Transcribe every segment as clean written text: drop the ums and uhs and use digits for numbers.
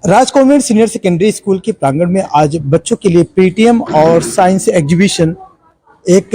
राज convent senior secondary school के प्रांगण में आज बच्चों के लिए पेटीएम और साइंस एग्जीबिशन एक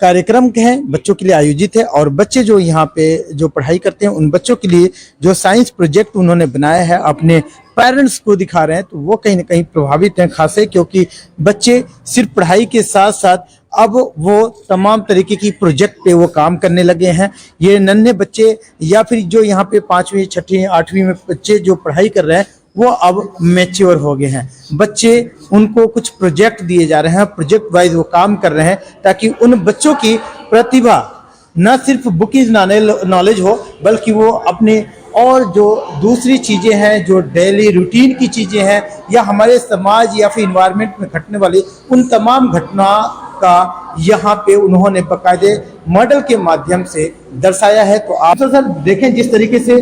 कार्यक्रम है, बच्चों के लिए आयोजित है। और बच्चे जो यहाँ पे जो पढ़ाई करते हैं उन बच्चों के लिए जो साइंस प्रोजेक्ट उन्होंने बनाया है अपने पेरेंट्स को दिखा रहे हैं, तो वो कहीं ना कहीं प्रभावित हैं खासे, क्योंकि बच्चे सिर्फ पढ़ाई के साथ साथ अब वो तमाम तरीके की प्रोजेक्ट पे वो काम करने लगे हैं। ये नन्हे बच्चे या फिर जो यहाँ पे 5वीं 6वीं 8वीं में बच्चे जो पढ़ाई कर रहे हैं वो अब मैच्योर हो गए हैं। बच्चे उनको कुछ प्रोजेक्ट दिए जा रहे हैं, प्रोजेक्ट वाइज वो काम कर रहे हैं ताकि उन बच्चों की प्रतिभा न सिर्फ बुकिंग नॉलेज हो बल्कि वो अपने और जो दूसरी चीज़ें हैं, जो डेली रूटीन की चीज़ें हैं या हमारे समाज या फिर इन्वायरमेंट में घटने वाली उन तमाम घटना का यहाँ पे उन्होंने बाकायदे मॉडल के माध्यम से दर्शाया है। तो आप सर देखें जिस तरीके से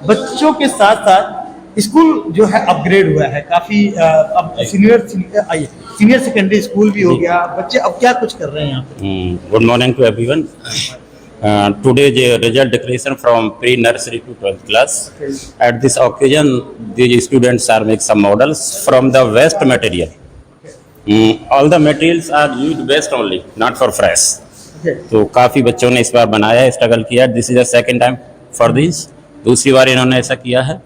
बच्चों के साथ साथ स्कूल जो है अपग्रेड हुआ है काफी। अब सीनियर सेकेंडरी स्कूल भी हो गया। बच्चे अब क्या कुछ कर रहे हैं यहाँ पे? Good morning to everyone. Today the result declaration from pre-nursery to 12th class. Okay. At this occasion, the students are make some models from the waste material. Okay. All the materials are used waste only, not for fresh. Okay. तो काफ़ी बच्चों ने इस बार बनाया है, struggle किया है। This is the second time for this. दूसरी बार इन्होंने ऐसा किया है।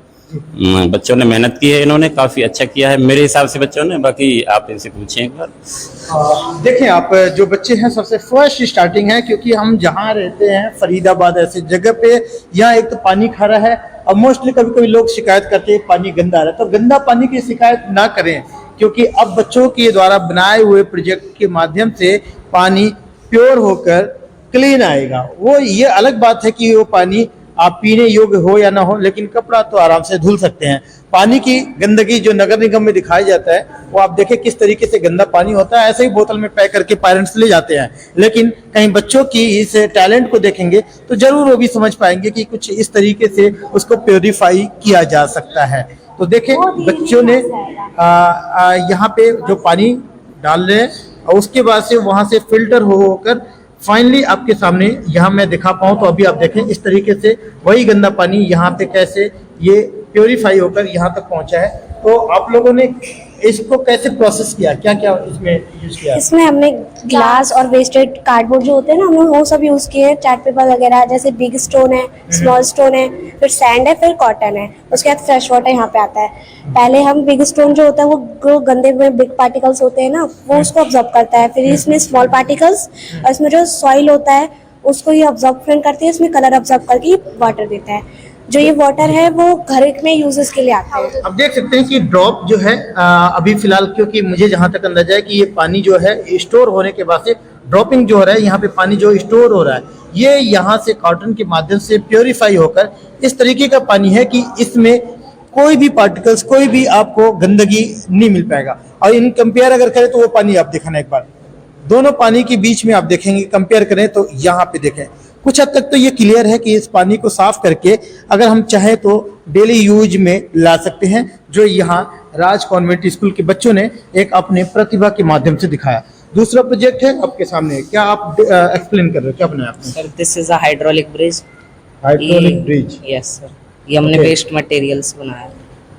बच्चों ने मेहनत की है, इन्होंने काफ़ी अच्छा किया है मेरे हिसाब से बच्चों ने। बाकी आप इनसे पूछें एक बार। देखें आप जो बच्चे हैं सबसे फर्स्ट स्टार्टिंग है, क्योंकि हम जहाँ रहते हैं फरीदाबाद ऐसे जगह पे यहाँ एक तो पानी खारा है और मोस्टली कभी कभी लोग शिकायत करते हैं पानी गंदा आ रहा है। तो गंदा पानी की शिकायत ना करें, क्योंकि अब बच्चों के द्वारा बनाए हुए प्रोजेक्ट के माध्यम से पानी प्योर होकर क्लीन आएगा। वो ये अलग बात है कि वो पानी आप पीने योग्य हो या ना हो, लेकिन कपड़ा तो आराम से धुल सकते हैं। पानी की गंदगी जो नगर निगम में दिखाया जाता है वो आप देखें किस तरीके से गंदा पानी होता है, ऐसे ही बोतल में पैक करके पेरेंट्स ले जाते हैं। लेकिन कहीं बच्चों की इस टैलेंट को देखेंगे तो जरूर वो भी समझ पाएंगे कि कुछ इस तरीके से उसको प्योरीफाई किया जा सकता है। तो देखें बच्चों ने यहाँ पे जो पानी डाल रहे हैं और उसके बाद से वहां से फिल्टर होकर फाइनली आपके सामने यहाँ मैं दिखा पाऊँ तो अभी आप देखें इस तरीके से वही गंदा पानी यहाँ पे कैसे ये प्योरीफाई होकर यहाँ तक पहुँचा है। तो आप लोगों ने इसको कैसे प्रोसेस किया, क्या क्या इसमें यूज किया? इसमें हमने ग्लास और वेस्टेड कार्डबोर्ड जो होते हैं ना, हमने वो सब यूज किए हैं। चार्ट पेपर वगैरह, जैसे बिग स्टोन है, स्मॉल स्टोन है, फिर सैंड है, फिर कॉटन है, उसके बाद फ्रेश वाटर यहाँ पे आता है। पहले हम बिग स्टोन जो होता है वो गंदे में बिग पार्टिकल्स होते हैं ना, वो उसको ऑब्जॉर्ब करता है। फिर इसमें स्मॉल पार्टिकल्स और इसमें जो सॉइल होता है उसको ये ऑब्जॉर्ब करती है, इसमें कलर ऑब्जॉर्ब करके वाटर देता है। जो ये वाटर है वो घर में यूजेस के लिए आता है। अब देख सकते हैं कि ड्रॉप जो है अभी फिलहाल, क्योंकि मुझे जहां तक अंदाजा है कि ये पानी जो है स्टोर होने के बाद से ड्रॉपिंग जो हो रहा है, यहाँ पे पानी जो स्टोर हो रहा है ये यहाँ से कॉटन के माध्यम से प्योरीफाई होकर इस तरीके का पानी है कि इसमें कोई भी पार्टिकल्स, कोई भी आपको गंदगी नहीं मिल पाएगा। और इन कंपेयर अगर करें तो वो पानी आप दिखाना एक बार, दोनों पानी के बीच में आप देखेंगे कंपेयर करें तो यहाँ पे देखें कुछ हद तक तो ये क्लियर है कि इस पानी को साफ करके अगर हम चाहें तो डेली यूज में ला सकते हैं, जो यहाँ राज कॉन्वेंट स्कूल के बच्चों ने एक अपने प्रतिभा के माध्यम से दिखाया। दूसरा प्रोजेक्ट है आपके सामने, क्या आप एक्सप्लेन कर रहे हो, क्या बनाया आपने? Sir this is a hydraulic bridge. Hydraulic bridge? Yes sir, ये हमने वेस्ट मटेरियल्स बनाया।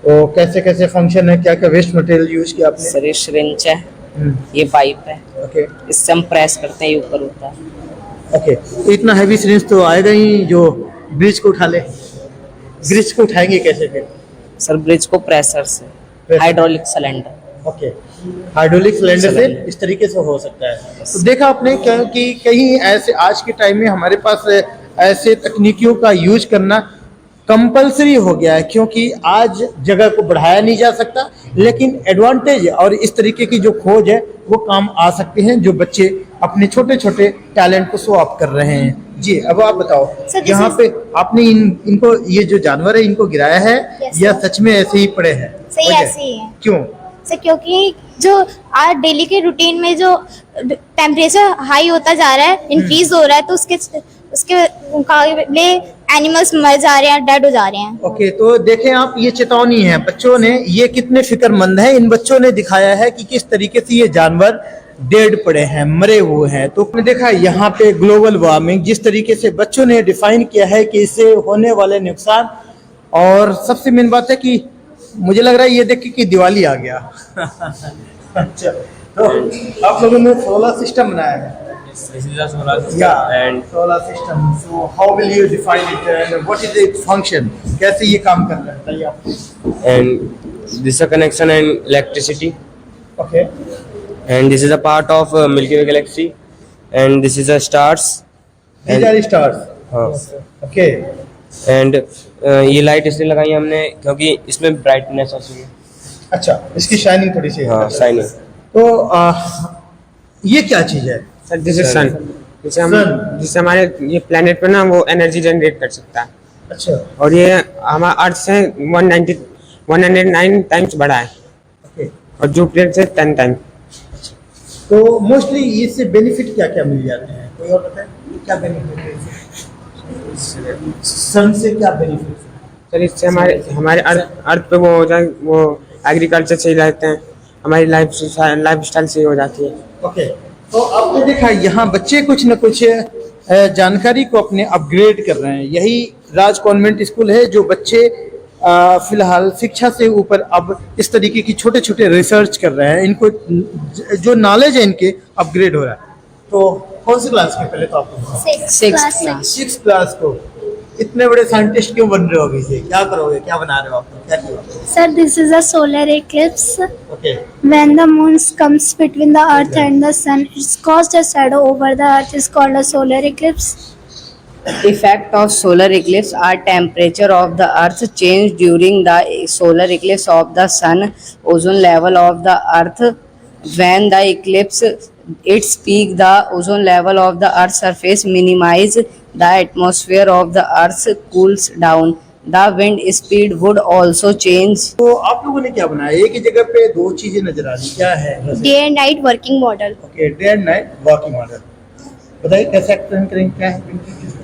तो कैसे कैसे फंक्शन है, क्या क्या वेस्ट मटेरियल यूज किया आपने? सर ये श्रिंच है, ये पाइप है। ओके, इससे हम प्रेस करते हैं, ये ऊपर होता है। ओके, तो इतना हैवी सिरिंज तो आएगा ही जो ब्रिज को उठा ले। ब्रिज को उठाएंगे कैसे फिर? सर ब्रिज को प्रेशर से, hydraulic cylinder. Okay, hydraulic cylinder से इस तरीके से हो सकता है। तो देखा आपने क्या कि कहीं ऐसे आज के टाइम में हमारे पास ऐसे तकनीकियों का यूज करना कंपलसरी हो गया है, क्योंकि आज जगह को बढ़ाया नहीं जा सकता, लेकिन एडवांटेज और इस तरीके की जो खोज है वो काम आ सकते हैं, जो बच्चे अपने छोटे छोटे टैलेंट को शो ऑफ कर रहे हैं। जी, अब आप बताओ, यहाँ पे आपने इनको ये जो जानवर है इनको गिराया है या सच में ऐसे ही पड़े हैं? सही ऐसे ही है। क्यों सर? क्योंकि जो आज डेली के रूटीन में जो टेम्परेचर हाई होता जा रहा है, इंक्रीज हो रहा है, तो उसके मुकाबले एनिमल्स मर जा रहे हैं, डेड हो जा रहे हैं। ओके, तो देखें आप, ये चेतावनी है बच्चों ने, ये कितने फिक्रमंद हैं। इन बच्चों ने दिखाया है कि किस तरीके से ये जानवर डेड पड़े हैं, मरे हुए हैं। तो आपने देखा यहाँ पे ग्लोबल वार्मिंग जिस तरीके से बच्चों ने डिफाइन किया है कि इससे होने वाले नुकसान, और सबसे मेन बात है कि मुझे लग रहा है ये देख के कि दिवाली आ गया। अच्छा, तो आप लोगों ने सोलर सिस्टम बनाया है? This is a solar system Yeah, and solar system. So how will you define it and what is its function? कैसे ये काम कर रहा है बताइए आप। this is a connection and electricity Okay. and this is a part of Milky Way galaxy and this is a stars These are stars. हाँ Okay. and ये लाइट इसलिए लगाई है हमने क्योंकि इसमें ब्राइटनेस होती है। अच्छा, इसकी शाइनिंग थोड़ी सी है। हाँ शाइनिंग। तो ये क्या चीज है? Sir this is sun, Sun. जिससे हमारे ये प्लेनेट पे ना वो एनर्जी जनरेट कर सकता है अच्छा, और ये हमारा अर्थ से 109 टाइम्स बड़ा है ओके। और जुपिटर से 10 टाइम। तो मोस्टली इससे बेनिफिट क्या क्या मिल जाते हैं? कोई और बताए क्या बेनिफिट है सन से? क्या बेनिफिट? सर इससे हमारे अर्थ पे वो हो जाए, वो एग्रीकल्चर सही रहते हैं, हमारी लाइफ स्टाइल सही हो जाती है। ओके, तो आपने देखा यहाँ बच्चे कुछ न कुछ जानकारी को अपने अपग्रेड कर रहे हैं। यही राज कॉन्वेंट स्कूल है जो बच्चे फिलहाल शिक्षा से ऊपर अब इस तरीके की छोटे छोटे रिसर्च कर रहे हैं। इनको जो नॉलेज है इनके अपग्रेड हो रहा है। तो कौन सी क्लास के पहले तो आप लोग? सिक्स क्लास को इतने बड़े साइंटिस्ट क्यों बन रहे हो? अभी से क्या करोगे, क्या बना रहे हो आप लोग, क्या किया? Sir, this is a solar eclipse. Okay, When the moon comes between the earth and the sun, it's caused a shadow over the earth is called a solar eclipse. Effect of solar eclipse are temperature of the earth change during the solar eclipse of the sun, ozone level of the earth. When the eclipse its peak, the ozone level of the earth's surface minimize, the atmosphere of the earth cools down. The wind speed would also change. तो आप लोगों ने क्या बनाया? एक ही जगह पे दो चीजें नजर आ रही, क्या है? Day and night working model. Okay, day and night working model. बताइए कैसे एक्सप्लेन करेंगे, क्या है?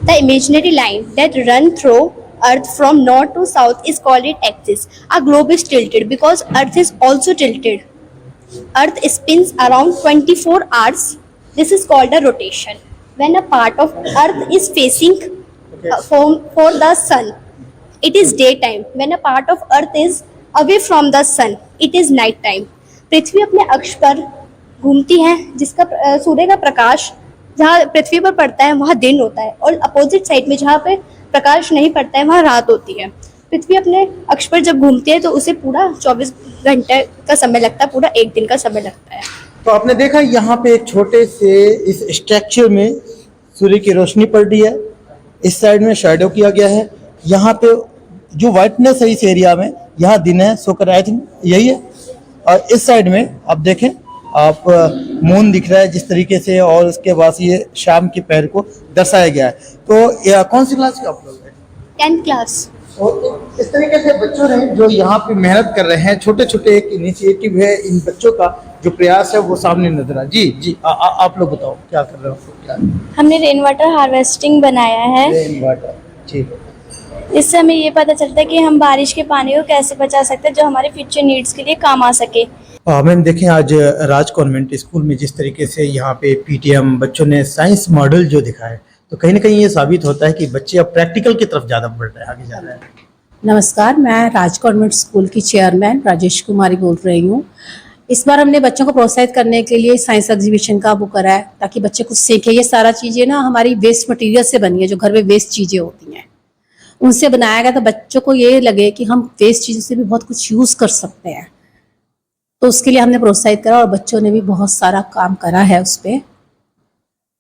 The imaginary line that run through Earth from north to south is called its axis. Our globe is tilted because Earth is also tilted. Earth spins around 24 hours. This is called a rotation. When a part of Earth is facing for the sun, it is daytime. When a part of Earth is away from the sun, it is night time. पृथ्वी अपने अक्ष पर घूमती है, जिसका सूर्य का प्रकाश जहाँ पृथ्वी पर पड़ता है वहाँ दिन होता है और अपोजिट साइड में जहाँ पे प्रकाश नहीं पड़ता है वहाँ रात होती है। पृथ्वी अपने अक्ष पर जब घूमती है तो उसे पूरा 24 घंटे का समय लगता है, पूरा एक दिन का समय लगता है। तो आपने देखा यहाँ पे एक छोटे से इस स्ट्रक्चर में सूर्य की रोशनी पड़ रही है, इस साइड में शैडो किया गया है। यहाँ पे जो वाइटनेस है इस एरिया में, यहाँ दिन है, सोकर आई थिंक यही है। और इस साइड में आप देखें, आप मून दिख रहा है जिस तरीके से, और उसके बाद ये शाम की पहर को दर्शाया गया है। तो कौन सी क्लास के आप लोग हैं? 10th class. और इस तरीके से बच्चों ने जो यहाँ पे मेहनत कर रहे हैं, छोटे छोटे एक इनिशिएटिव है, इन बच्चों का जो प्रयास है वो सामने नजर आ। जी आप लोग बताओ क्या कर रहे हो? क्या हमने रेन वाटर हार्वेस्टिंग बनाया है। रेन वाटर, ठीक है। इससे हमें ये पता चलता है कि हम बारिश के पानी को कैसे बचा सकते हैं जो हमारे फ्यूचर नीड्स के लिए काम आ सके। मैम देखें, आज राज कॉन्वेंट स्कूल में जिस तरीके से यहाँ पे पीटीएम बच्चों ने साइंस मॉडल जो दिखाए, तो कहीं ना कहीं ये साबित होता है कि बच्चे अब प्रैक्टिकल की तरफ ज़्यादा बढ़ रहे हैं, आगे जा रहे हैं। नमस्कार, मैं राज कॉन्वेंट स्कूल की चेयरमैन राजेश कुमारी बोल रही हूँ। इस बार हमने बच्चों को प्रोत्साहित करने के लिए साइंस एग्जीबिशन का वो करा है ताकि बच्चे कुछ सीखें। ये सारा चीज़ें ना हमारी वेस्ट मटेरियल से बनी है, जो घर में वेस्ट चीज़ें होती हैं उनसे बनाया गया, तो बच्चों को ये लगे कि हम वेस्ट चीज़ों से भी बहुत कुछ यूज़ कर सकते हैं। तो उसके लिए हमने प्रोत्साहित करा और बच्चों ने भी बहुत सारा काम करा है उस पर।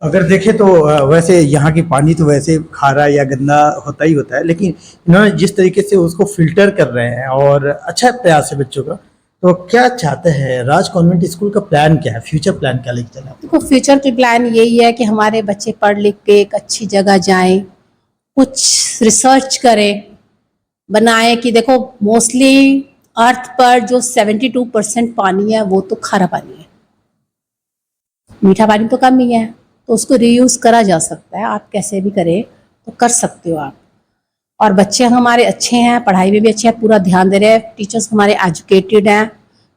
अगर देखें तो वैसे यहाँ की पानी तो वैसे खारा या गंदा होता ही होता है, लेकिन इन्होंने जिस तरीके से उसको फिल्टर कर रहे हैं और अच्छा प्रयास है बच्चों का। तो क्या चाहते हैं राज कॉन्वेंट स्कूल का प्लान क्या है, फ्यूचर प्लान क्या लेके चला? देखो, फ्यूचर की प्लान यही है कि हमारे बच्चे पढ़ लिख के एक अच्छी जगह जाएं, कुछ रिसर्च करें, बनाएं कि देखो मोस्टली अर्थ पर जो 72% पानी है वो तो खारा पानी है, मीठा पानी तो कम ही है, तो उसको रीयूज करा जा सकता है। आप कैसे भी करें तो कर सकते हो आप। और बच्चे हमारे अच्छे हैं, पढ़ाई में भी अच्छे हैं, पूरा ध्यान दे रहे हैं। टीचर्स हमारे एजुकेटेड हैं,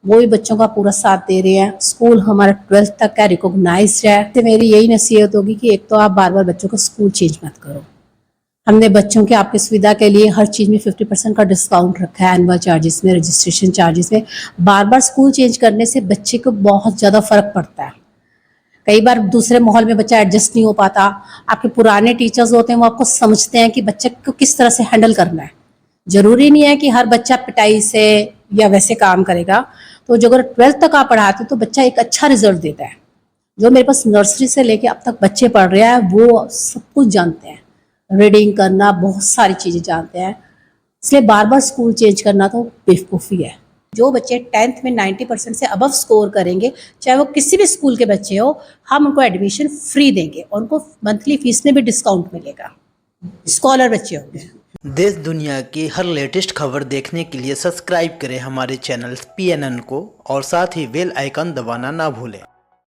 वो भी बच्चों का पूरा साथ दे रहे हैं। स्कूल हमारा 12th तक का रिकॉग्नाइज्ड है। तो मेरी यही नसीहत होगी कि एक तो आप बार बार बच्चों को स्कूल चेंज मत करो, हमने बच्चों के आपकी सुविधा के लिए हर चीज़ में 50% का डिस्काउंट रखा है, एनुअल चार्जेस में, रजिस्ट्रेशन चार्जेस में। बार बार स्कूल चेंज करने से बच्चे को बहुत ज़्यादा फर्क पड़ता है। कई बार दूसरे माहौल में बच्चा एडजस्ट नहीं हो पाता। आपके पुराने टीचर्स होते हैं वो आपको समझते हैं कि बच्चे को किस तरह से हैंडल करना है। जरूरी नहीं है कि हर बच्चा पिटाई से या वैसे काम करेगा। तो जो अगर 12th तक आप पढ़ाते तो बच्चा एक अच्छा रिजल्ट देता है। जो मेरे पास नर्सरी से लेके अब तक बच्चे पढ़ रहे हैं वो सब कुछ जानते हैं, रीडिंग करना, बहुत सारी चीज़ें जानते हैं। इसलिए बार बार स्कूल चेंज करना तो बेवकूफ़ी है। जो बच्चे 10th में 90% से अबव स्कोर करेंगे, चाहे वो किसी भी स्कूल के बच्चे हो, हम उनको एडमिशन फ्री देंगे और उनको मंथली फीस में भी डिस्काउंट मिलेगा, स्कॉलर बच्चे होंगे। देश दुनिया की हर लेटेस्ट खबर देखने के लिए सब्सक्राइब करें हमारे चैनल PNN को और साथ ही बेल आइकन दबाना ना भूलें।